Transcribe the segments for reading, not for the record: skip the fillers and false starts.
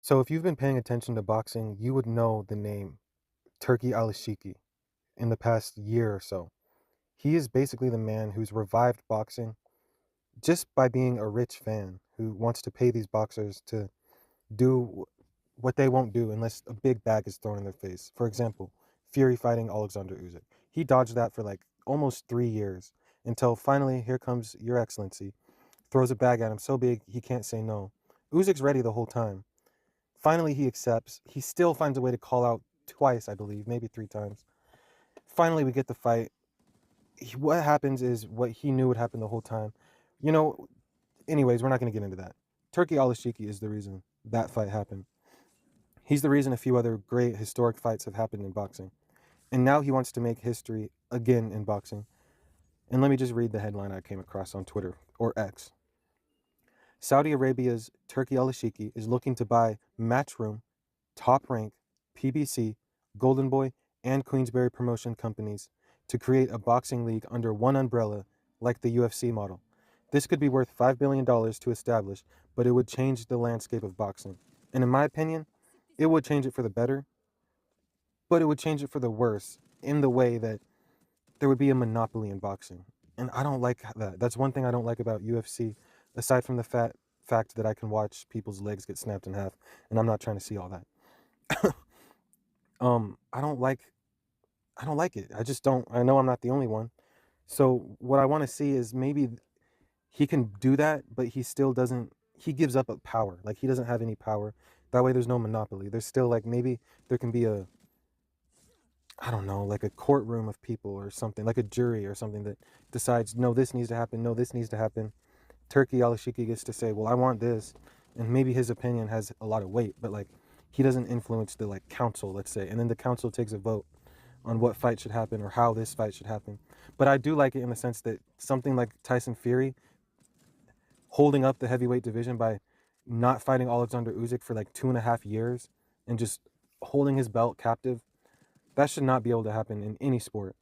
So if you've been paying attention to boxing, you would know the name Turki Alishiki in the past year or so. He is basically the man who's revived boxing just by being a rich fan who wants to pay these boxers to do what they won't do unless a big bag is thrown in their face. For example, Fury fighting Alexander Usyk. He dodged that for like almost 3 years until finally here comes Your Excellency, throws a bag at him so big he can't say no. Usyk's ready the whole time. Finally, he accepts. He still finds a way to call out twice, I believe, maybe 3 times. Finally, we get the fight. What happens is what he knew would happen the whole time. You know, anyways, we're not going to get into that. Turki Alashiki is the reason that fight happened. He's the reason a few other great historic fights have happened in boxing. And now he wants to make history again in boxing. And let me just read the headline I came across on Twitter, or X. Saudi Arabia's Turki Alashiki is looking to buy Matchroom, Top Rank, PBC, Golden Boy, and Queensberry promotion companies to create a boxing league under one umbrella like the UFC model. This could be worth $5 billion to establish, but it would change the landscape of boxing. And in my opinion, it would change it for the better, but it would change it for the worse in the way that there would be a monopoly in boxing. And I don't like that. That's one thing I don't like about UFC, aside from the fact that I can watch people's legs get snapped in half, and I'm not trying to see all that. I don't like it. I just don't. I know I'm not the only one. So what I want to see is maybe he can do that, but he still doesn't. He gives up a power. Like he doesn't have any power. That way, there's no monopoly. There's still like maybe there can be a, I don't know, like a courtroom of people or something, like a jury or something that decides, no, this needs to happen. No, this needs to happen. Turki Alashiki gets to say, well, I want this, and maybe his opinion has a lot of weight, but like he doesn't influence the like council, let's say, and then the council takes a vote on what fight should happen or how this fight should happen. But I do like it in the sense that something like Tyson Fury holding up the heavyweight division by not fighting Alexander Usyk for like 2.5 years and just holding his belt captive, that should not be able to happen in any sport.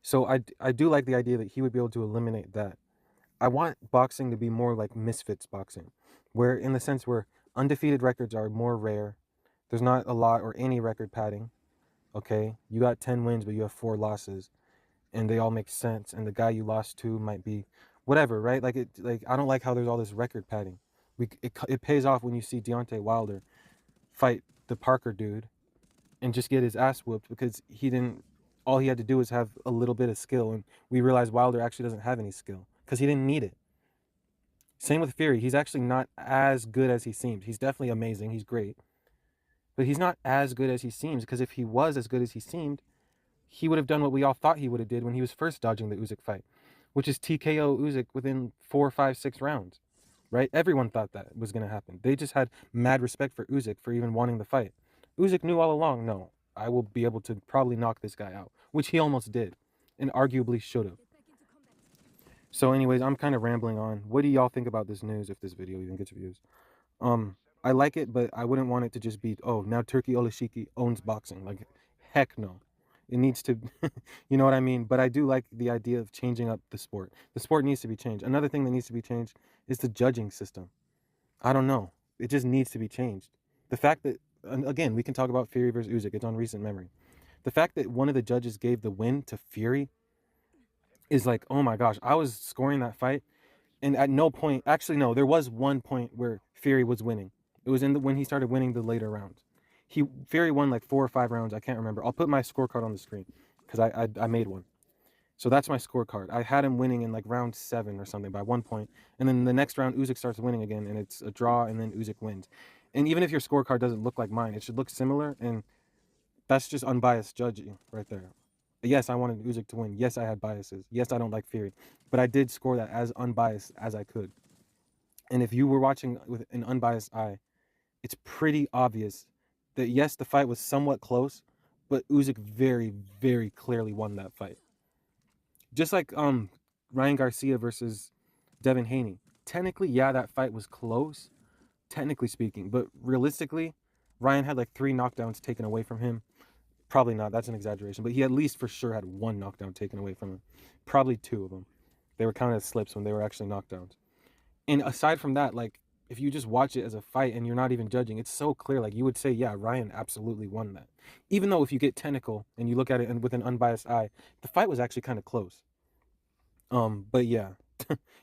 So I do like the idea that he would be able to eliminate that. I want boxing to be more like misfits boxing, where in the sense where undefeated records are more rare. There's not a lot or any record padding. Okay, you got 10 wins, but you have 4 losses, and they all make sense. And the guy you lost to might be whatever, right? Like I don't like how there's all this record padding. It pays off when you see Deontay Wilder fight the Parker dude and just get his ass whooped because he didn't. All he had to do was have a little bit of skill, and we realized Wilder actually doesn't have any skill because he didn't need it. Same with Fury. He's actually not as good as he seems. He's definitely amazing. He's great. But he's not as good as he seems because if he was as good as he seemed, he would have done what we all thought he would have did when he was first dodging the Usyk fight, which is TKO Usyk within 4, 5, 6 rounds. Right? Everyone thought that was going to happen. They just had mad respect for Usyk for even wanting the fight. Usyk knew all along, no, I will be able to probably knock this guy out, which he almost did and arguably should have. So anyways, I'm kind of rambling on. What do y'all think about this news if this video even gets views? I like it, but I wouldn't want it to just be, oh, now Turki Olashiki owns boxing. Like, heck no. It needs to, you know what I mean? But I do like the idea of changing up the sport. The sport needs to be changed. Another thing that needs to be changed is the judging system. I don't know. It just needs to be changed. The fact that, and again, we can talk about Fury versus Usyk. It's on recent memory. The fact that one of the judges gave the win to Fury is like, oh my gosh, I was scoring that fight, and at no point, actually no, there was one point where Fury was winning. It was when he started winning the later rounds. Fury won like 4 or 5 rounds. I can't remember. I'll put my scorecard on the screen because I made one. So that's my scorecard. I had him winning in like round 7 or something by 1 point, and then the next round Usyk starts winning again, and it's a draw, and then Usyk wins. And even if your scorecard doesn't look like mine, it should look similar, and that's just unbiased judging right there. Yes, I wanted Usyk to win. Yes, I had biases. Yes, I don't like Fury, but I did score that as unbiased as I could. And if you were watching with an unbiased eye, it's pretty obvious that yes, the fight was somewhat close, but Usyk very, very clearly won that fight. Just like Ryan Garcia versus Devin Haney. Technically, yeah, that fight was close, technically speaking, but realistically, Ryan had like 3 knockdowns taken away from him. Probably not, that's an exaggeration, but he at least for sure had 1 knockdown taken away from him. Probably 2 of them. They were counted as slips when they were actually knockdowns. And aside from that, like if you just watch it as a fight and you're not even judging, it's so clear. Like you would say, yeah, Ryan absolutely won that. Even though if you get technical and you look at it and with an unbiased eye, the fight was actually kind of close. But yeah.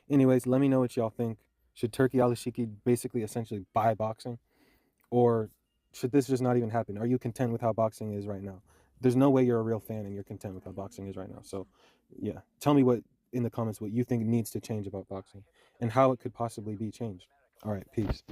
Anyways, let me know what y'all think. Should Turki Alashiki basically essentially buy boxing? Or should this just not even happen? Are you content with how boxing is right now? There's no way you're a real fan and you're content with how boxing is right now. So yeah. Tell me what in the comments what you think needs to change about boxing and how it could possibly be changed. All right, peace.